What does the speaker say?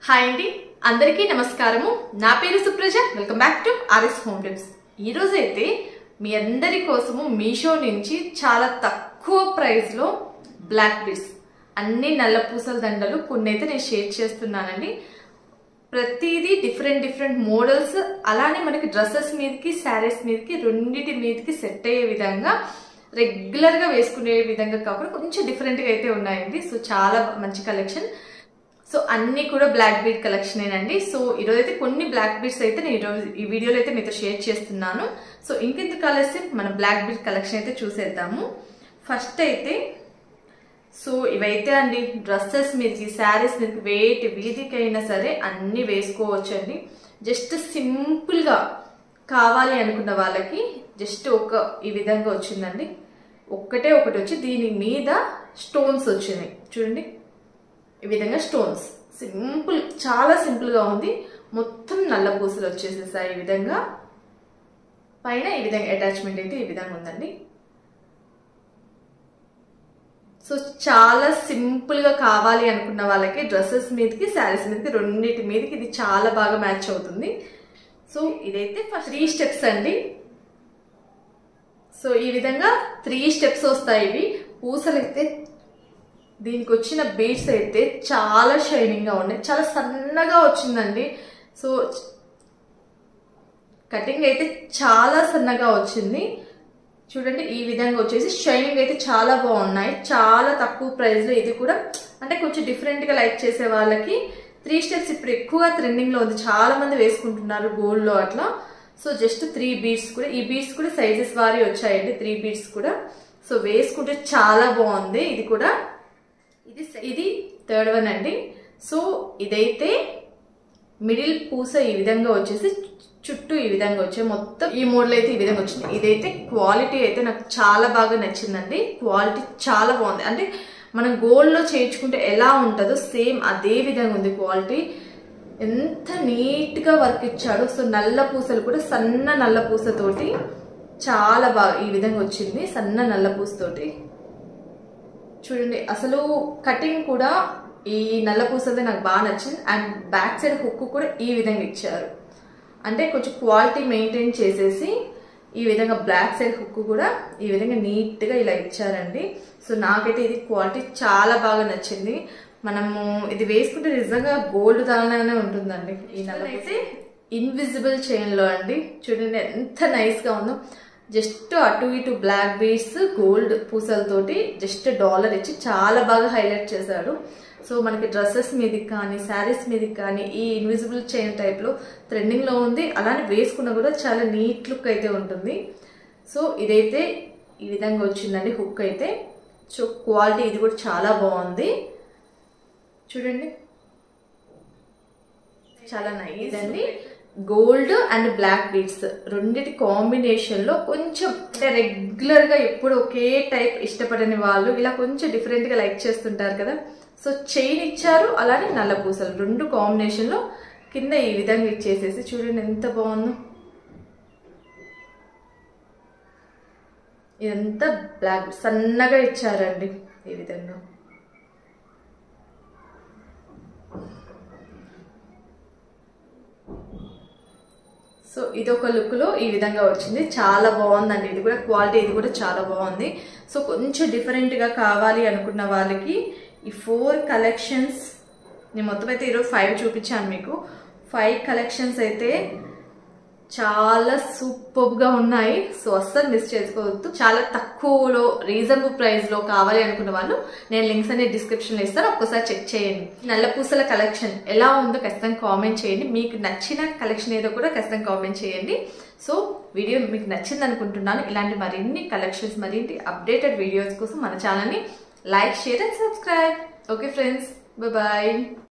Hi అండి, అందరికీ నమస్కారము. నా పేరు Supraja. Welcome back to RS home tips. ఈ రోజు అయితే మీ అందరి కోసము మీషో నుంచి చాలా తక్కువ ప్రైస్ లో బ్లాక్ బీడ్స్ అన్ని నల్ల పూసల దండలు కొన్ని అయితే నేను షేర్ చేస్తున్నానండి. ప్రతిదీ డిఫరెంట్ మోడల్స్, అలానే మనకి డ్రెస్సెస్ మీదకి శారీస్ మీదకి రెండింటి మీదకి సెట్ అయ్యే విధంగా రెగ్యులర్ గా వేసుకునే విధంగా కాకుండా కొంచెం డిఫరెంట్ గా అయితే ఉన్నాయండి. సో చాలా మంచి కలెక్షన్. సో అన్ని కూడా బ్లాక్ బీడ్ కలెక్షన్ ఏనండి. సో ఈరోజు అయితే కొన్ని బ్లాక్ బీడ్స్ అయితే నేను ఈరోజు ఈ వీడియోలో అయితే మీతో షేర్ చేస్తున్నాను. సో ఇంకెందుకు ఆలస్యం, మనం బ్లాక్ బీడ్ కలెక్షన్ అయితే చూసేద్దాము. ఫస్ట్ అయితే సో ఇవైతే అండి డ్రెస్సెస్ మీదకి శారీస్ మీదకి వేటి వీధికైనా సరే అన్ని వేసుకోవచ్చండి. జస్ట్ సింపుల్ గా కావాలి అనుకున్న వాళ్ళకి జస్ట్ ఈ విధంగా వచ్చిందండి. ఒకటి వచ్చి దీని మీద స్టోన్స్ వచ్చినాయి చూడండి. ఈ విధంగా స్టోన్స్ సింపుల్, చాలా సింపుల్ గా ఉంది. మొత్తం నల్ల పూసలు వచ్చేసేసాయి. ఈ విధంగా పైన ఈ విధంగా అటాచ్మెంట్ అయితే ఈ విధంగా ఉందండి. సో చాలా సింపుల్ గా కావాలి అనుకున్న వాళ్ళకి డ్రెస్సెస్ మీదకి శారీస్ మీదకి రెండింటి మీదకి ఇది చాలా బాగా మ్యాచ్ అవుతుంది. సో ఇదైతే 3 స్టెప్స్ అండి. సో ఈ విధంగా 3 స్టెప్స్ వస్తాయి. ఇవి పూసలు అయితే దీనికి వచ్చిన బీడ్స్ అయితే చాలా షైనింగ్ గా ఉన్నాయి, చాలా సన్నగా వచ్చిందండి. సో కటింగ్ అయితే చాలా సన్నగా వచ్చింది చూడండి. ఈ విధంగా వచ్చేసి షైనింగ్ అయితే చాలా బాగున్నాయి. చాలా తక్కువ ప్రైస్ లో ఇది కూడా, అంటే కొంచెం డిఫరెంట్ గా లైక్ చేసే వాళ్ళకి 3 స్టెప్స్ ఇప్పుడు ఎక్కువగా ట్రెండింగ్ లో ఉంది. చాలా మంది వేసుకుంటున్నారు గోల్డ్ లో అట్లా. సో జస్ట్ 3 బీడ్స్ కూడా, ఈ బీడ్స్ కూడా సైజెస్ వారి వచ్చాయండి. 3 బీడ్స్ కూడా సో వేసుకుంటే చాలా బాగుంది. ఇది కూడా ఇది థర్డ్ వన్ అండి. సో ఇదైతే మిడిల్ పూస ఈ విధంగా వచ్చేసి చుట్టూ ఈ విధంగా వచ్చాయి. మొత్తం ఈ మోడల్ అయితే ఈ విధంగా వచ్చింది. ఇదైతే క్వాలిటీ అయితే నాకు చాలా బాగా నచ్చిందండి. క్వాలిటీ చాలా బాగుంది. అంటే మనం గోల్డ్ లో చేయించుకుంటే ఎలా ఉంటుందో సేమ్ అదే విధంగా ఉంది క్వాలిటీ. ఎంత నీట్ గా వర్క్ ఇచ్చాడు. సో నల్ల పూసలు కూడా సన్న నల్ల పూసతోటి చాలా బాగా ఈ విధంగా వచ్చింది. సన్న నల్ల పూసతోటి చూడండి. అసలు కటింగ్ కూడా ఈ నల్ల పూసదే నాకు బాగా నచ్చింది. అండ్ బ్యాక్ సైడ్ హుక్ కూడా ఈ విధంగా ఇచ్చారు. అంటే కొంచెం క్వాలిటీ మెయింటైన్ చేసేసి ఈ విధంగా బ్లాక్ సైడ్ హుక్ కూడా ఈ విధంగా నీట్ గా ఇలా ఇచ్చారండి. సో నాకైతే ఇది క్వాలిటీ చాలా బాగా నచ్చింది. మనము ఇది వేసుకుంటే నిజంగా గోల్డ్ దానిలాగానే ఉంటుందండి. ఈ నల్ల అయితే ఇన్విజిబుల్ చైన్ లో అండి చూడండి ఎంత నైస్ గా ఉందో. జస్ట్ అటు ఇటు బ్లాక్ బీడ్స్ గోల్డ్ పూసలతోటి జస్ట్ డాలర్ ఇచ్చి చాలా బాగా హైలైట్ చేశాడు. సో మనకి డ్రెస్సెస్ మీదకి కానీ శారీస్ మీదకి కానీ ఈ ఇన్విజిబుల్ చైన్ టైప్ లో ట్రెండింగ్ లో ఉంది. అలానే వేసుకున్నా కూడా చాలా నీట్ లుక్ అయితే ఉంటుంది. సో ఇదైతే ఈ విధంగా వచ్చిందండి హుక్ అయితే. సో క్వాలిటీ ఇది కూడా చాలా బాగుంది చూడండి. చాలా నైస్ అండి. గోల్డ్ అండ్ బ్లాక్ బీడ్స్ రెండిటి కాంబినేషన్ లో కొంచెం అంటే రెగ్యులర్ గా ఎప్పుడు ఒకే టైప్ ఇష్టపడని వాళ్ళు ఇలా కొంచెం డిఫరెంట్ గా లైక్ చేస్తుంటారు కదా. సో చైన్ ఇచ్చారు, అలానే నల్ల పూసలు రెండు కాంబినేషన్ లో కింద ఈ విధంగా ఇచ్చేసేసి చూడండి ఎంత బాగుందో. ఇదంతా బ్లాక్ సన్నగా ఇచ్చారండి ఈ విధంగా. సో ఇదొక లుక్ లో ఈ విధంగా వచ్చింది. చాలా బాగుందండి. ఇది కూడా క్వాలిటీ ఇది కూడా చాలా బాగుంది. సో కొంచెం డిఫరెంట్ గా కావాలి అనుకున్న వాళ్ళకి ఈ 4 కలెక్షన్స్ నేను మొత్తం అయితే ఈరోజు 5 చూపించాను మీకు. 5 కలెక్షన్స్ అయితే చాలా సూపర్ గా ఉన్నాయి. సో అస్సలు మిస్ చేసుకోవద్దు. చాలా తక్కువలో రీజనబుల్ ప్రైస్ లో కావాలి అనుకున్న వాళ్ళు నేను లింక్స్ అనేది డిస్క్రిప్షన్ లో ఇస్తాను, ఒక్కసారి చెక్ చేయండి. నల్ల పూసల కలెక్షన్ ఎలా ఉందో ఖచ్చితంగా కామెంట్ చేయండి. మీకు నచ్చిన కలెక్షన్ ఏదో కూడా ఖచ్చితంగా కామెంట్ చేయండి. సో వీడియో మీకు నచ్చింది అనుకుంటున్నాను. ఇలాంటి మరిన్ని కలెక్షన్స్ మరిన్ని అప్డేటెడ్ వీడియోస్ కోసం మన ఛానల్ ని like, share and subscribe. Okay friends, bye.